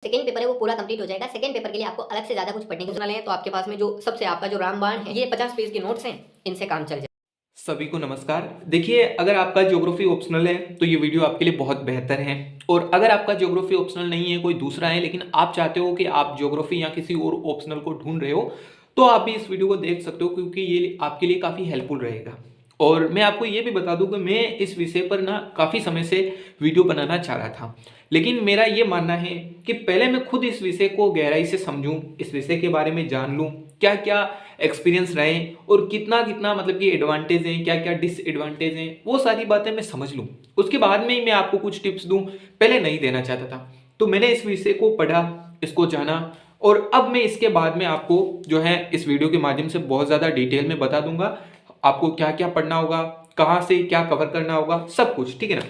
Second paper है वो पूरा कंप्लीट हो जाएगा। सेकंड पेपर के लिए आपको अलग से ज्यादा कुछ पढ़ने की जरूरत नहीं है, तो आपके पास में जो सबसे आपका जो रामबाण है, ये 50 पेज के नोट्स हैं, इनसे काम चल जाए। सभी को नमस्कार। देखिए, अगर आपका ज्योग्राफी ऑप्शनल है तो ये वीडियो आपके लिए बहुत बेहतर है। और अगर आपका ज्योग्राफी ऑप्शनल नहीं है, कोई दूसरा है, लेकिन आप चाहते हो कि आप ज्योग्राफी या किसी और ऑप्शनल को ढूंढ रहे हो, तो आप भी इस वीडियो को देख सकते हो, क्योंकि ये आपके लिए काफ़ी हेल्पफुल रहेगा। और मैं आपको ये भी बता दूं कि मैं इस विषय पर ना काफ़ी समय से वीडियो बनाना चाह रहा था, लेकिन मेरा ये मानना है कि पहले मैं खुद इस विषय को गहराई से समझूं, इस विषय के बारे में जान लूं, क्या क्या एक्सपीरियंस रहे और कितना कितना मतलब कि एडवांटेज हैं, क्या क्या डिसएडवांटेज हैं, वो सारी बातें मैं समझ लूं। उसके बाद में ही मैं आपको कुछ टिप्स दूं। पहले नहीं देना चाहता था, तो मैंने इस विषय को पढ़ा, इसको जाना, और अब मैं इसके बाद में आपको जो है इस वीडियो के माध्यम से बहुत ज़्यादा डिटेल में बता दूंगा आपको क्या क्या पढ़ना होगा, कहाँ से क्या कवर करना होगा, सब कुछ। ठीक है ना।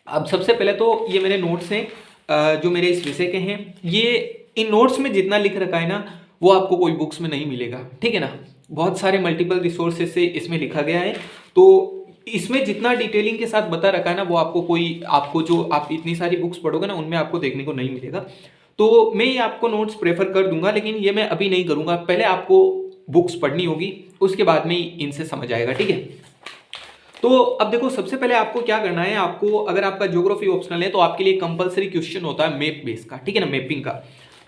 अब सबसे पहले तो ये मेरे नोट्स हैं, जो मेरे इस विषय के हैं। ये इन नोट्स में जितना लिख रखा है ना, वो आपको कोई बुक्स में नहीं मिलेगा। ठीक है ना। बहुत सारे मल्टीपल रिसोर्सेज से इसमें लिखा गया है, तो इसमें जितना डिटेलिंग के साथ बता रखा है ना, वो आपको जो आप इतनी सारी बुक्स पढ़ोगे ना, उनमें आपको देखने को नहीं मिलेगा। तो मैं ये आपको नोट्स प्रेफर कर दूंगा, लेकिन ये मैं अभी नहीं करूंगा। पहले आपको बुक्स पढ़नी होगी, उसके बाद में इनसे समझ आएगा। ठीक है। तो अब देखो, सबसे पहले आपको क्या करना है, आपको अगर आपका ज्योग्राफी ऑप्शनल है तो आपके लिए कंपलसरी क्वेश्चन होता है मैप बेस का। ठीक है ना, मैपिंग का।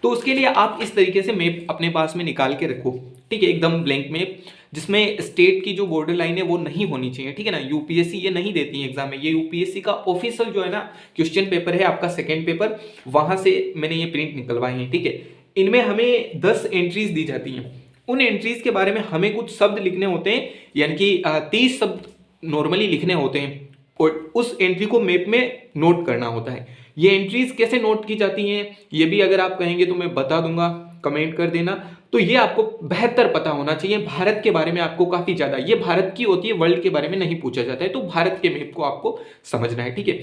तो उसके लिए आप इस तरीके से मैप अपने पास में निकाल के रखो। ठीक है, एकदम ब्लैंक मैप, जिसमें स्टेट की जो बॉर्डर लाइन है वो नहीं होनी चाहिए। ठीक है ना। यूपीएससी ये नहीं देती है एग्जाम में, ये यूपीएससी का ऑफिशियल जो है ना क्वेश्चन पेपर है, आपका सेकेंड पेपर, वहां से मैंने ये प्रिंट निकलवाए हैं। ठीक है। इनमें हमें 10 एंट्रीज दी जाती हैं। उन एंट्रीज के बारे में हमें कुछ शब्द लिखने होते हैं, यानी कि 30 शब्द नॉर्मली लिखने होते हैं, और उस एंट्री को मैप में नोट करना होता है। ये एंट्रीज कैसे नोट की जाती हैं, ये भी अगर आप कहेंगे तो मैं बता दूंगा, कमेंट कर देना। तो ये आपको बेहतर पता होना चाहिए। भारत के बारे में आपको काफी ज्यादा, ये भारत की होती है, वर्ल्ड के बारे में नहीं पूछा जाता है, तो भारत के मैप को आपको समझना है। ठीक है।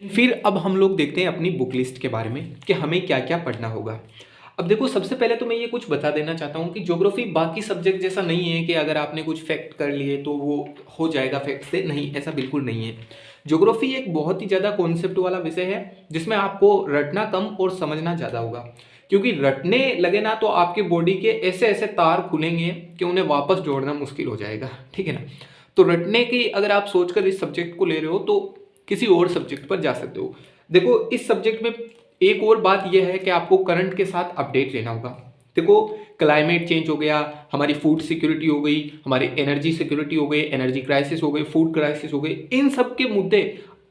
फिर अब हम लोग देखते हैं अपनी बुक लिस्ट के बारे में कि हमें क्या क्या पढ़ना होगा। अब देखो, सबसे पहले तो मैं ये कुछ बता देना चाहता हूँ कि ज्योग्राफी बाकी सब्जेक्ट जैसा नहीं है कि अगर आपने कुछ फैक्ट कर लिए तो वो हो जाएगा फैक्ट से। नहीं, ऐसा बिल्कुल नहीं है। ज्योग्राफी एक बहुत ही ज़्यादा कॉन्सेप्ट वाला विषय है, जिसमें आपको रटना कम और समझना ज़्यादा होगा। क्योंकि रटने लगे ना तो आपके बॉडी के ऐसे ऐसे तार खुलेंगे कि उन्हें वापस जोड़ना मुश्किल हो जाएगा। ठीक है ना। तो रटने की अगर आप सोचकर इस सब्जेक्ट को ले रहे हो तो किसी और सब्जेक्ट पर जा सकते हो। देखो, इस सब्जेक्ट में एक और बात यह है कि आपको करंट के साथ अपडेट लेना होगा। देखो, क्लाइमेट चेंज हो गया, हमारी फूड सिक्योरिटी हो गई, हमारी एनर्जी सिक्योरिटी हो गई, एनर्जी क्राइसिस हो गई, फूड क्राइसिस हो गई, इन सब के मुद्दे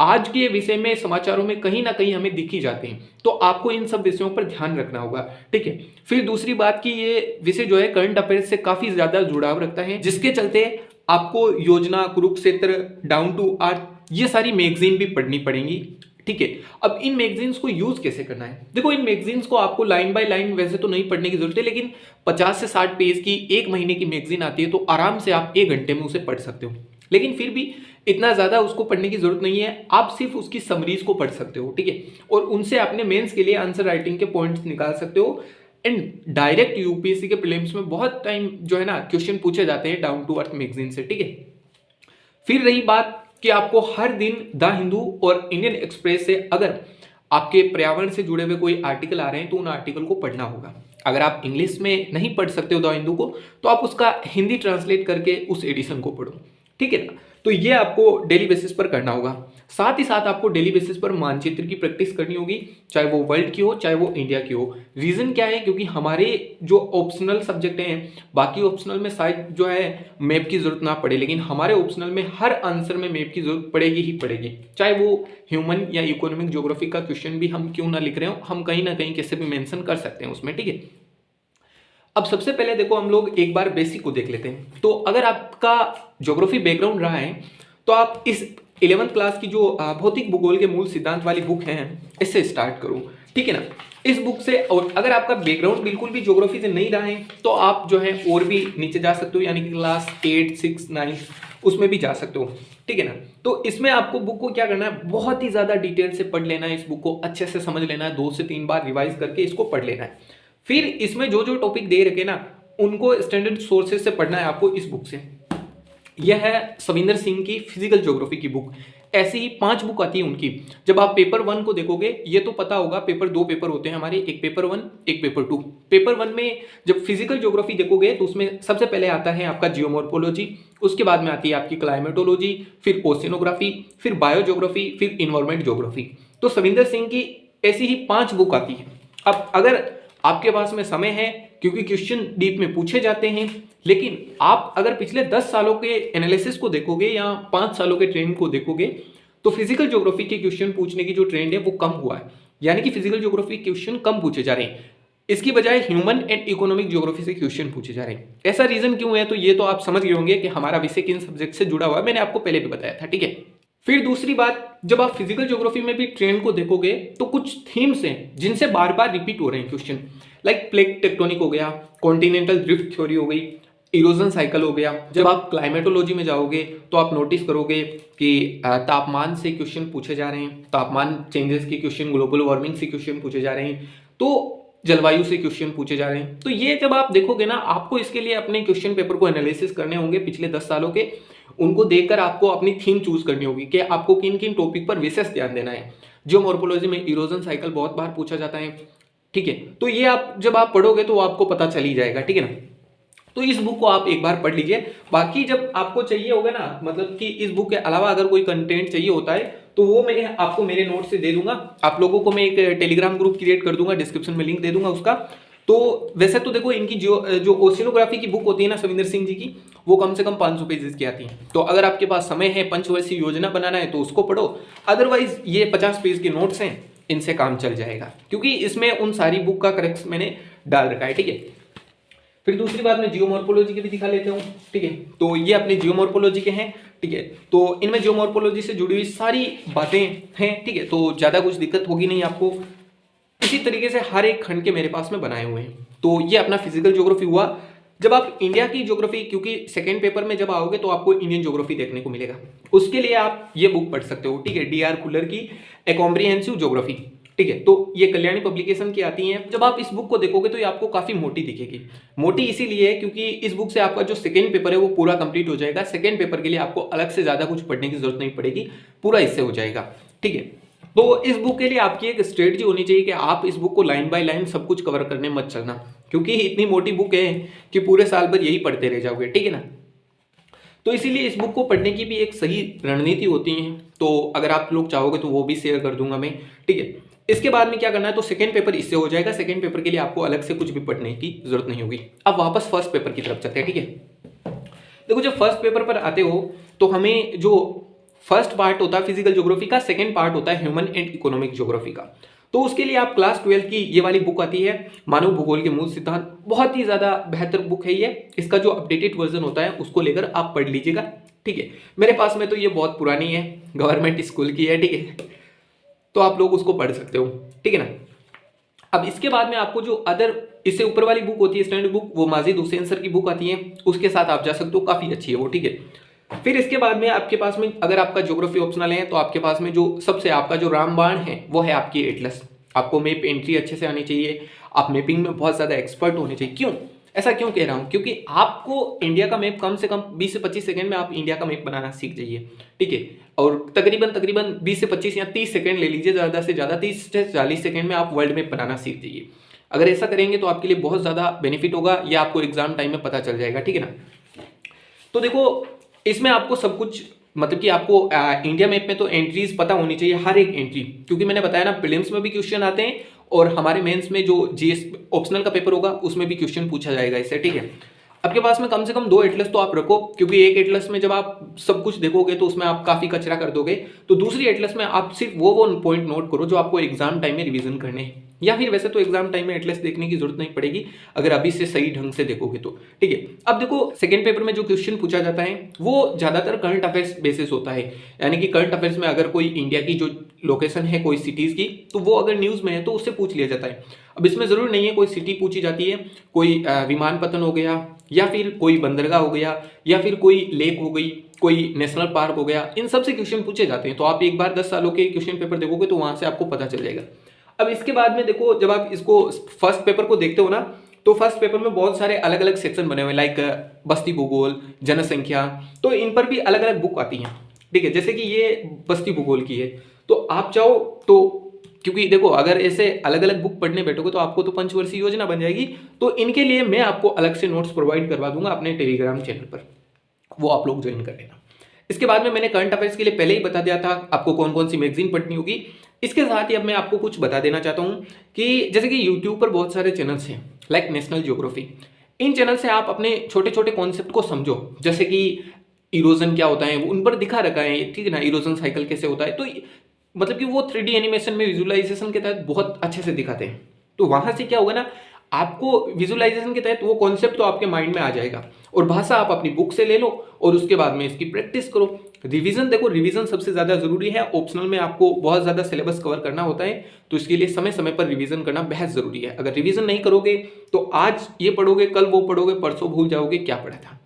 आज के विषय में समाचारों में कहीं ना कहीं हमें दिख ही जाते हैं। तो आपको इन सब विषयों पर ध्यान रखना होगा। ठीक है। फिर दूसरी बात कि ये विषय जो है करंट अफेयर्स से काफी ज्यादा जुड़ाव रखता है, जिसके चलते आपको योजना, कुरुक्षेत्र, डाउन टू अर्थ, ये सारी मैगजीन भी पढ़नी पड़ेंगी। ठीक है। अब इन मैगजीन्स को यूज कैसे करना है, देखो, इन मैगजीन्स को आपको लाइन बाय लाइन वैसे तो नहीं पढ़ने की जरूरत है, लेकिन 50 से 60 पेज की एक महीने की मैगजीन आती है, तो आराम से आप 1 घंटे में उसे पढ़ सकते हो। लेकिन फिर भी इतना ज्यादा उसको पढ़ने की जरूरत नहीं है, आप सिर्फ उसकी समरीज को पढ़ सकते हो। ठीक है। और उनसे अपने मेंस के लिए आंसर राइटिंग के पॉइंट्स निकाल सकते हो। एंड डायरेक्ट यूपीएससी के प्रीलिम्स में बहुत टाइम जो है ना क्वेश्चन पूछे जाते हैं डाउन टू अर्थ मैगजीन से। ठीक है। फिर रही बात कि आपको हर दिन द हिंदू और इंडियन एक्सप्रेस से अगर आपके पर्यावरण से जुड़े हुए कोई आर्टिकल आ रहे हैं तो उन आर्टिकल को पढ़ना होगा। अगर आप इंग्लिश में नहीं पढ़ सकते हो द हिंदू को, तो आप उसका हिंदी ट्रांसलेट करके उस एडिशन को पढ़ो। ठीक है ना। तो ये आपको डेली बेसिस पर करना होगा। साथ ही साथ आपको डेली बेसिस पर मानचित्र की प्रैक्टिस करनी होगी, चाहे वो वर्ल्ड की हो चाहे वो इंडिया की हो। रीजन क्या है, क्योंकि हमारे जो ऑप्शनल सब्जेक्ट हैं, बाकी ऑप्शनल में शायद जो है मैप की जरूरत ना पड़े, लेकिन हमारे ऑप्शनल में हर आंसर में मैप की जरूरत पड़ेगी ही पड़ेगी। चाहे वो ह्यूमन या इकोनॉमिक ज्योग्राफी का क्वेश्चन भी हम क्यों ना लिख रहे हो, हम कहीं ना कहीं कैसे भी मेंशन कर सकते हैं उसमें। ठीक है। अब सबसे पहले देखो, हम लोग एक बार बेसिक को देख लेते हैं। तो अगर आपका ज्योग्राफी बैकग्राउंड रहा है तो आप इस 11th क्लास की जो भौतिक भूगोल के मूल सिद्धांत वाली बुक है, इससे स्टार्ट करो। ठीक है ना। इस बुक से, और अगर आपका बैकग्राउंड बिल्कुल भी ज्योग्राफी से नहीं रहा है तो आप जो है और भी नीचे जा सकते हो, यानी कि क्लास 8, 6, 9 उसमें भी जा सकते हो। ठीक है ना। तो इसमें आपको बुक को क्या करना है, बहुत ही ज्यादा डिटेल से पढ़ लेना है, इस बुक को अच्छे से समझ लेना है, 2 से 3 बार रिवाइज करके इसको पढ़ लेना है। फिर इसमें जो जो टॉपिक दे रखे ना, उनको स्टैंडर्ड सोर्सेज से पढ़ना है आपको इस बुक से। यह है सविंदर सिंह की फिजिकल ज्योग्राफी की बुक। ऐसी ही 5 बुक आती है उनकी। जब आप पेपर 1 को देखोगे, ये तो पता होगा पेपर 2 पेपर होते हैं हमारे, एक पेपर 1 एक पेपर 2। पेपर 1 में जब फिजिकल ज्योग्राफी देखोगे तो उसमें सबसे पहले आता है आपका जियोमॉर्फोलॉजी, उसके बाद में आती है आपकी क्लाइमेटोलॉजी, फिर ओशिनोग्राफी, फिर बायोज्योग्राफी, फिर इन्वायरमेंट ज्योग्राफी। तो सविंदर सिंह की ऐसी ही 5 बुक आती है। अब अगर आपके पास में समय है, क्योंकि क्वेश्चन डीप में पूछे जाते हैं, लेकिन आप अगर पिछले 10 सालों के एनालिसिस को देखोगे या 5 सालों के ट्रेंड को देखोगे तो फिजिकल ज्योग्राफी के क्वेश्चन पूछने की जो ट्रेंड है वो कम हुआ है, यानी कि फिजिकल ज्योग्राफी क्वेश्चन कम पूछे जा रहे हैं। इसकी बजाय ह्यूमन एंड इकोनॉमिक ज्योग्राफी से क्वेश्चन पूछे जा रहे हैं। ऐसा रीजन क्यों है, तो ये तो आप समझ गए होंगे कि हमारा विषय किन सब्जेक्ट से जुड़ा हुआ है, मैंने आपको पहले भी बताया था, ठीक है। फिर दूसरी बात, जब आप फिजिकल ज्योग्राफी में भी ट्रेंड को देखोगे तो कुछ थीम्स हैं जिनसे बार बार रिपीट हो रहे हैं क्वेश्चन, लाइक प्लेट टेक्टोनिक हो गया, कॉन्टिनेंटल ड्रिफ्ट थ्योरी हो गई, इरोजन साइकिल हो गया। जब आप क्लाइमेटोलॉजी में जाओगे तो आप नोटिस करोगे कि तापमान से क्वेश्चन पूछे जा रहे हैं, तापमान चेंजेस के क्वेश्चन, ग्लोबल वार्मिंग से क्वेश्चन पूछे जा रहे हैं, तो जलवायु से क्वेश्चन पूछे जा रहे हैं। तो ये जब आप देखोगे ना, आपको इसके लिए अपने क्वेश्चन पेपर को एनालिसिस करने होंगे पिछले 10 सालों के, उनको देखकर आपको अपनी थीम चूज करनी होगी कि आपको किन किन टॉपिक पर विशेष ध्यान देना है। जियोमॉर्फोलॉजी में इरोजन साइकिल बहुत बार पूछा जाता है, ठीक है। तो ये आप जब आप पढ़ोगे तो आपको पता चल ही जाएगा, ठीक है ना। तो इस बुक को आप एक बार पढ़ लीजिए। बाकी जब आपको चाहिए होगा ना, मतलब कि इस बुक के अलावा अगर कोई कंटेंट चाहिए होता है तो वो मैं आपको मेरे नोट से दे दूंगा। आप लोगों को मैं एक टेलीग्राम ग्रुप क्रिएट कर दूंगा, डिस्क्रिप्शन में लिंक दे दूंगा उसका। तो वैसे तो देखो, इनकी जो ओशिनोग्राफी की बुक होती है ना सविंदर सिंह जी की, वो कम से कम 500 पेजेस की आती है। तो अगर आपके पास समय है, पंचवर्षीय योजना बनाना है तो उसको पढ़ो, अदरवाइज ये 50 पेज के नोट्स हैं, इनसे काम चल जाएगा, क्योंकि इसमें उन सारी बुक का करेक्ट मैंने डाल रखा है, ठीक है। फिर दूसरी बात मैं जियोमॉर्फोलॉजी के भी दिखा लेता हूँ, ठीक है। तो ये अपने जियोमॉर्फोलॉजी के हैं, ठीक है। तो इनमें जियोमॉर्फोलॉजी से जुड़ी हुई सारी बातें हैं, ठीक है। तो ज़्यादा कुछ दिक्कत होगी नहीं आपको। इसी तरीके से हर एक खंड के मेरे पास में बनाए हुए हैं। तो ये अपना फिजिकल ज्योग्राफी हुआ। जब आप इंडिया की ज्योग्राफी, क्योंकि सेकेंड पेपर में जब आओगे तो आपको इंडियन ज्योग्राफी देखने को मिलेगा, उसके लिए आप ये बुक पढ़ सकते हो, ठीक है। DR खुल्लर की ए कॉम्प्रिहेंसिव ज्योग्राफी, ठीक है। तो ये कल्याणी पब्लिकेशन की आती हैं। जब आप इस बुक को देखोगे तो ये आपको काफी मोटी दिखेगी। मोटी इसीलिए है क्योंकि इस बुक से आपका जो सेकंड पेपर है वो पूरा कंप्लीट हो जाएगा। सेकंड पेपर के लिए आपको अलग से ज्यादा कुछ पढ़ने की जरूरत नहीं पड़ेगी, पूरा इससे हो जाएगा, ठीक है। तो इस बुक के लिए आपकी एक स्ट्रेटजी होनी चाहिए कि आप इस बुक को लाइन बाय लाइन सब कुछ कवर करने मत चलना, क्योंकि इतनी मोटी बुक है कि पूरे साल भर यही पढ़ते रह जाओगे, ठीक है ना। तो इसीलिए इस बुक को पढ़ने की भी एक सही रणनीति होती है। तो अगर आप लोग चाहोगे तो वो भी शेयर कर दूंगा मैं, ठीक है। इसके बाद में क्या करना है, तो सेकंड पेपर इससे हो जाएगा। सेकंड पेपर के लिए आपको अलग से कुछ भी पढ़ने की जरूरत नहीं होगी। अब वापस फर्स्ट पेपर की तरफ चलते हैं, ठीक है। देखो, जब फर्स्ट पेपर पर आते हो तो हमें जो फर्स्ट पार्ट होता है फिजिकल ज्योग्राफी का, सेकंड पार्ट होता है ह्यूमन एंड इकोनॉमिक ज्योग्राफी का। तो उसके लिए आप क्लास 12 की ये वाली बुक आती है, मानव भूगोल के मूल सिद्धांत। बहुत ही ज्यादा बेहतर बुक है ये। इसका जो अपडेटेड वर्जन होता है उसको लेकर आप पढ़ लीजिएगा, ठीक है। मेरे पास में तो ये बहुत पुरानी है, गवर्नमेंट स्कूल की है, ठीक है। तो आप लोग उसको पढ़ सकते हो, ठीक है ना। अब इसके बाद में आपको जो अदर इससे ऊपर वाली बुक होती है स्टैंडर्ड बुक, वो माजिद हुसैन सर की बुक आती है, उसके साथ आप जा सकते हो, काफी अच्छी है वो, ठीक है। फिर इसके बाद में आपके पास में अगर आपका ज्योग्राफी ऑप्शनल है तो आपके पास में जो सबसे आपका जो रामबाण है वो है आपकी एटलस। आपको मैप एंट्री अच्छे से आनी चाहिए, आप मैपिंग में बहुत ज्यादा एक्सपर्ट होने चाहिए। क्यों ऐसा क्यों कह रहा हूं, क्योंकि आपको इंडिया का मैप कम से कम 20 से 25 सेकंड में आप इंडिया का मैप बनाना सीख जाइए, ठीक है। और तकरीबन 20 से 25 या 30 सेकंड ले लीजिए, ज़्यादा से ज़्यादा 30 से 40 सेकंड में आप वर्ल्ड मैप बनाना सीख जाइए। अगर ऐसा करेंगे तो आपके लिए बहुत ज़्यादा बेनिफिट होगा, या आपको एग्जाम टाइम में पता चल जाएगा, ठीक है ना। तो देखो, इसमें आपको सब कुछ, मतलब कि आपको इंडिया मैप में तो एंट्रीज पता होनी चाहिए, हर एक एंट्री, क्योंकि मैंने बताया ना प्रीलिम्स में भी क्वेश्चन आते हैं और हमारे मेंस में जो जीएस ऑप्शनल का पेपर होगा उसमें भी क्वेश्चन पूछा जाएगा इससे, ठीक है। आपके पास में कम से कम 2 एटलस तो आप रखो, क्योंकि एक एटलस में जब आप सब कुछ देखोगे तो उसमें आप काफी कचरा कर दोगे। तो दूसरी एटलस में आप सिर्फ वो पॉइंट नोट करो जो आपको एग्जाम टाइम में रिवीजन करने हैं, या फिर वैसे तो एग्जाम टाइम में एटलस देखने की जरूरत नहीं पड़ेगी अगर अभी से सही ढंग से देखोगे तो, ठीक है। अब देखो, सेकंड पेपर में जो क्वेश्चन पूछा जाता है वो ज्यादातर करंट अफेयर्स बेसिस होता है, यानी कि करंट अफेयर्स में अगर कोई इंडिया की जो लोकेशन है कोई सिटीज की, तो वो अगर न्यूज में है तो उससे पूछ लिया जाता है। अब इसमें जरूर नहीं है कोई सिटी पूछी जाती है, कोई विमानपत्तन हो गया, या फिर कोई बंदरगाह हो गया, या फिर कोई लेक हो गई, कोई नेशनल पार्क हो गया, इन सब से क्वेश्चन पूछे जाते हैं। तो आप एक बार 10 सालों के क्वेश्चन पेपर देखोगे तो वहां से आपको पता चल जाएगा। अब इसके बाद में देखो, जब आप इसको फर्स्ट पेपर को देखते हो ना, तो फर्स्ट पेपर में बहुत सारे अलग अलग सेक्शन बने हुए, लाइक बस्ती भूगोल, जनसंख्या, तो इन पर भी अलग अलग बुक आती हैं। ठीक है, जैसे कि ये बस्ती भूगोल की है, तो आप चाहो तो, क्योंकि देखो अगर ऐसे अलग अलग बुक पढ़ने बैठोगे तो आपको तो पंचवर्षीय योजना बन जाएगी, तो इनके लिए मैं आपको अलग से नोट्स प्रोवाइड करवा दूंगा अपने टेलीग्राम चैनल पर, वो आप लोग ज्वाइन कर लेना। इसके बाद में मैंने करंट अफेयर्स के लिए पहले ही बता दिया था आपको कौन कौन सी मैगजीन पढ़नी होगी। इसके साथ ही अब मैं आपको कुछ बता देना चाहता हूँ कि जैसे कि यूट्यूब पर बहुत सारे चैनल्स हैं लाइक नेशनल ज्योग्राफी, इन चैनल से आप अपने छोटे छोटे कॉन्सेप्ट को समझो, जैसे कि इरोजन क्या होता है, वो उन पर दिखा रखा है, ठीक है ना, इरोजन साइकिल कैसे होता है, तो मतलब कि वो 3D एनिमेशन में विजुअलाइजेशन के तहत बहुत अच्छे से दिखाते हैं। तो वहां से क्या होगा ना, आपको विजुअलाइजेशन के तहत वो कॉन्सेप्ट तो आपके माइंड में आ जाएगा, और भाषा आप अपनी बुक से ले लो और उसके बाद में इसकी प्रैक्टिस करो। रिवीजन, देखो रिवीजन सबसे ज्यादा जरूरी है। ऑप्शनल में आपको बहुत ज्यादा सिलेबस कवर करना होता है, तो इसके लिए समय समय पर रिवीजन करना बेहद जरूरी है। अगर रिवीजन नहीं करोगे तो आज ये पढ़ोगे, कल वो पढ़ोगे, परसों भूल जाओगे क्या पढ़ा था।